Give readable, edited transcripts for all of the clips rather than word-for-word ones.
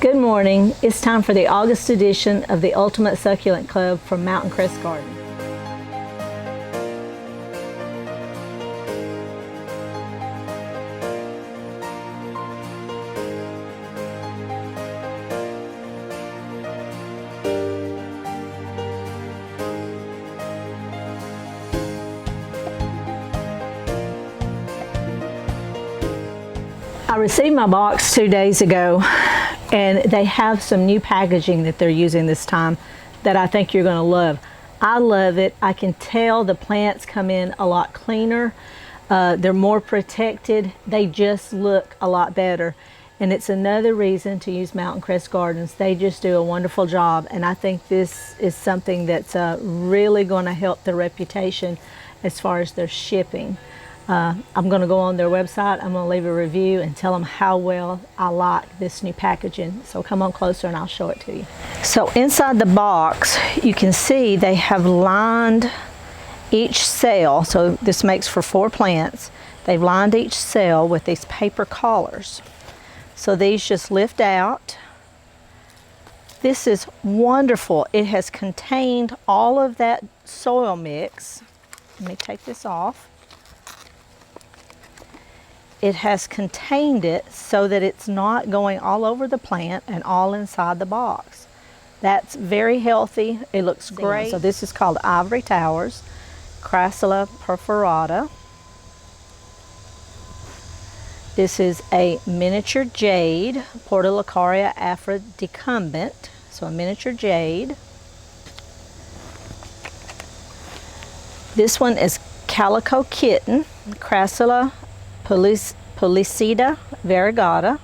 Good morning. It's time for the August edition of the Ultimate Succulent Club from Mountain Crest Gardens. I received my box 2 days ago, and they have some new packaging that they're using this time that I think you're going to love. I love it. I can tell the plants come in a lot cleaner. They're more protected. They just look a lot better. And it's another reason to use Mountain Crest Gardens. They just do a wonderful job, and I think this is something that's really going to help their reputation as far as their shipping. I'm going to go on their website, I'm going to leave a review and tell them how well I like this new packaging. So come on closer and I'll show it to you. So inside the box, you can see they have lined each cell. So this makes for 4 plants. They've lined each cell with these paper collars. So these just lift out. This is wonderful. It has contained all of that soil mix. Let me take this off. It has contained it so that it's not going all over the plant and all inside the box. That's very healthy. It looks great. So this is called Ivory Towers, Crassula perforata. This is a miniature jade, Portulacaria afrodecumbent, so a miniature jade. This one is Calico Kitten, Crassula Policida variegata.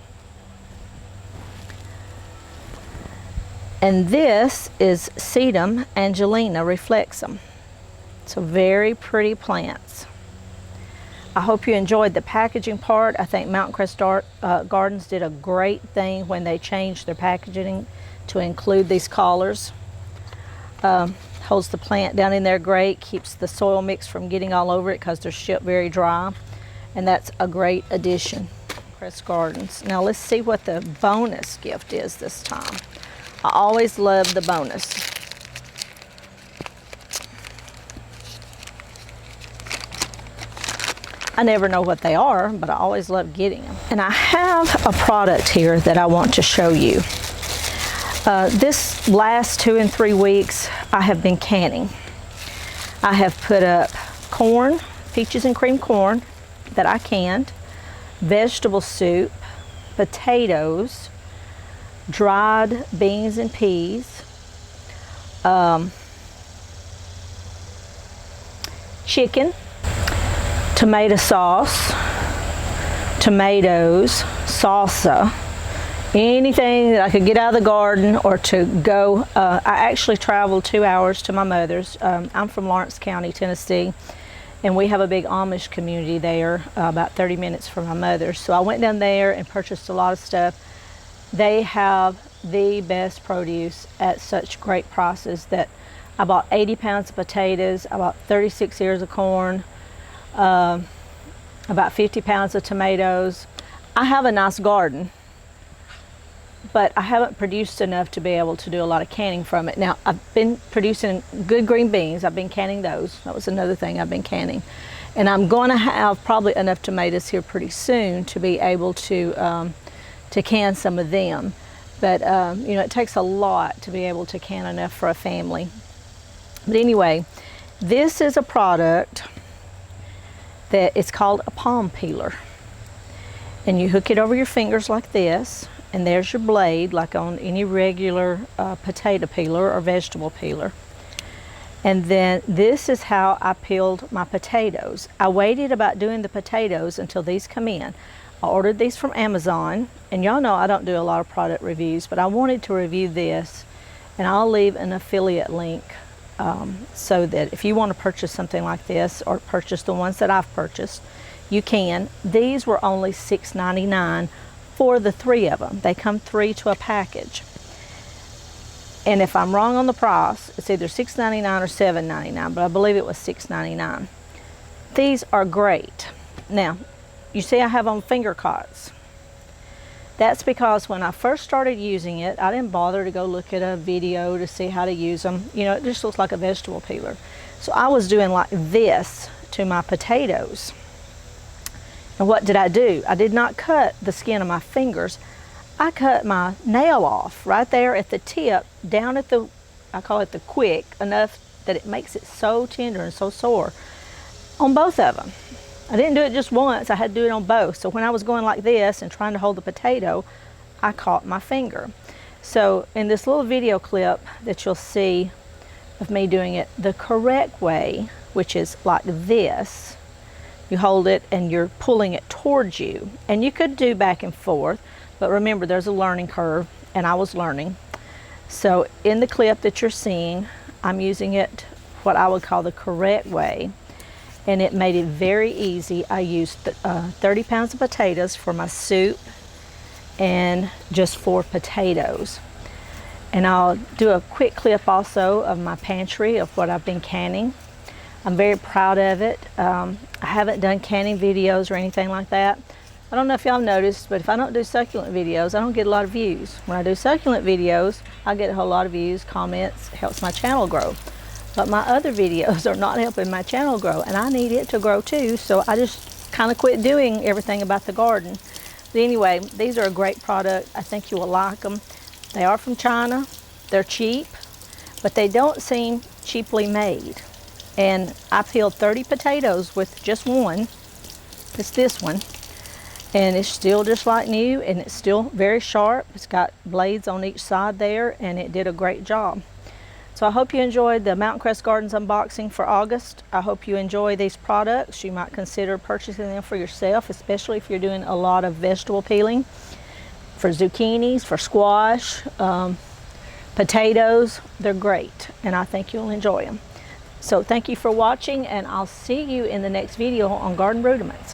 And this is Sedum Angelina reflexum. So very pretty plants. I hope you enjoyed the packaging part. I think Mountain Crest Gardens did a great thing when they changed their packaging to include these collars. Holds the plant down in there great, keeps the soil mix from getting all over it because they're shipped very dry. And that's a great addition. Crest Gardens. Now let's see what the bonus gift is this time. I always love the bonus. I never know what they are, but I always love getting them. And I have a product here that I want to show you. This last 2 and 3 weeks, I have been canning. I have put up corn, peaches and cream corn, that I canned, vegetable soup, potatoes, dried beans and peas, chicken, tomato sauce, tomatoes, salsa, anything that I could get out of the garden or to go. I actually traveled 2 hours to my mother's. I'm from Lawrence County, Tennessee. And we have a big Amish community there, about 30 minutes from my mother's. So I went down there and purchased a lot of stuff. They have the best produce at such great prices that I bought 80 pounds of potatoes, I bought 36 ears of corn, about 50 pounds of tomatoes. I have a nice garden, but I haven't produced enough to be able to do a lot of canning from it. Now, I've been producing good green beans. I've been canning those. That was another thing I've been canning. And I'm going to have probably enough tomatoes here pretty soon to be able to can some of them. But, you know, it takes a lot to be able to can enough for a family. But anyway, this is a product that is called a palm peeler. And you hook it over your fingers like this. And there's your blade, like on any regular potato peeler or vegetable peeler. And then this is how I peeled my potatoes. I waited about doing the potatoes until these come in. I ordered these from Amazon, and y'all know I don't do a lot of product reviews, but I wanted to review this, and I'll leave an affiliate link so that if you want to purchase something like this or purchase the ones that I've purchased, you can. These were only $6.99 for the 3 of them. They come 3 to a package. And if I'm wrong on the price, it's either $6.99 or $7.99, but I believe it was $6.99. These are great. Now, you see I have on finger cots. That's because when I first started using it, I didn't bother to go look at a video to see how to use them. You know, it just looks like a vegetable peeler. So I was doing like this to my potatoes. And what did I do? I did not cut the skin of my fingers. I cut my nail off right there at the tip, down at the, I call it the quick, enough that it makes it so tender and so sore on both of them. I didn't do it just once, I had to do it on both. So when I was going like this and trying to hold the potato, I caught my finger. So in this little video clip that you'll see of me doing it the correct way, which is like this, you hold it and you're pulling it towards you. And you could do back and forth, but remember there's a learning curve and I was learning. So in the clip that you're seeing, I'm using it what I would call the correct way. And it made it very easy. I used 30 pounds of potatoes for my soup and just 4 potatoes. And I'll do a quick clip also of my pantry of what I've been canning. I'm very proud of it. I haven't done canning videos or anything like that. I don't know if y'all noticed, but if I don't do succulent videos, I don't get a lot of views. When I do succulent videos, I get a whole lot of views, comments, helps my channel grow. But my other videos are not helping my channel grow, and I need it to grow too, so I just kind of quit doing everything about the garden. But anyway, these are a great product. I think you will like them. They are from China. They're cheap, but they don't seem cheaply made. And I peeled 30 potatoes with just one. It's this one. And it's still just like new, and it's still very sharp. It's got blades on each side there, and it did a great job. So I hope you enjoyed the Mountain Crest Gardens unboxing for August. I hope you enjoy these products. You might consider purchasing them for yourself, especially if you're doing a lot of vegetable peeling. For zucchinis, for squash, potatoes, they're great, and I think you'll enjoy them. So thank you for watching, and I'll see you in the next video on Garden Rudiments.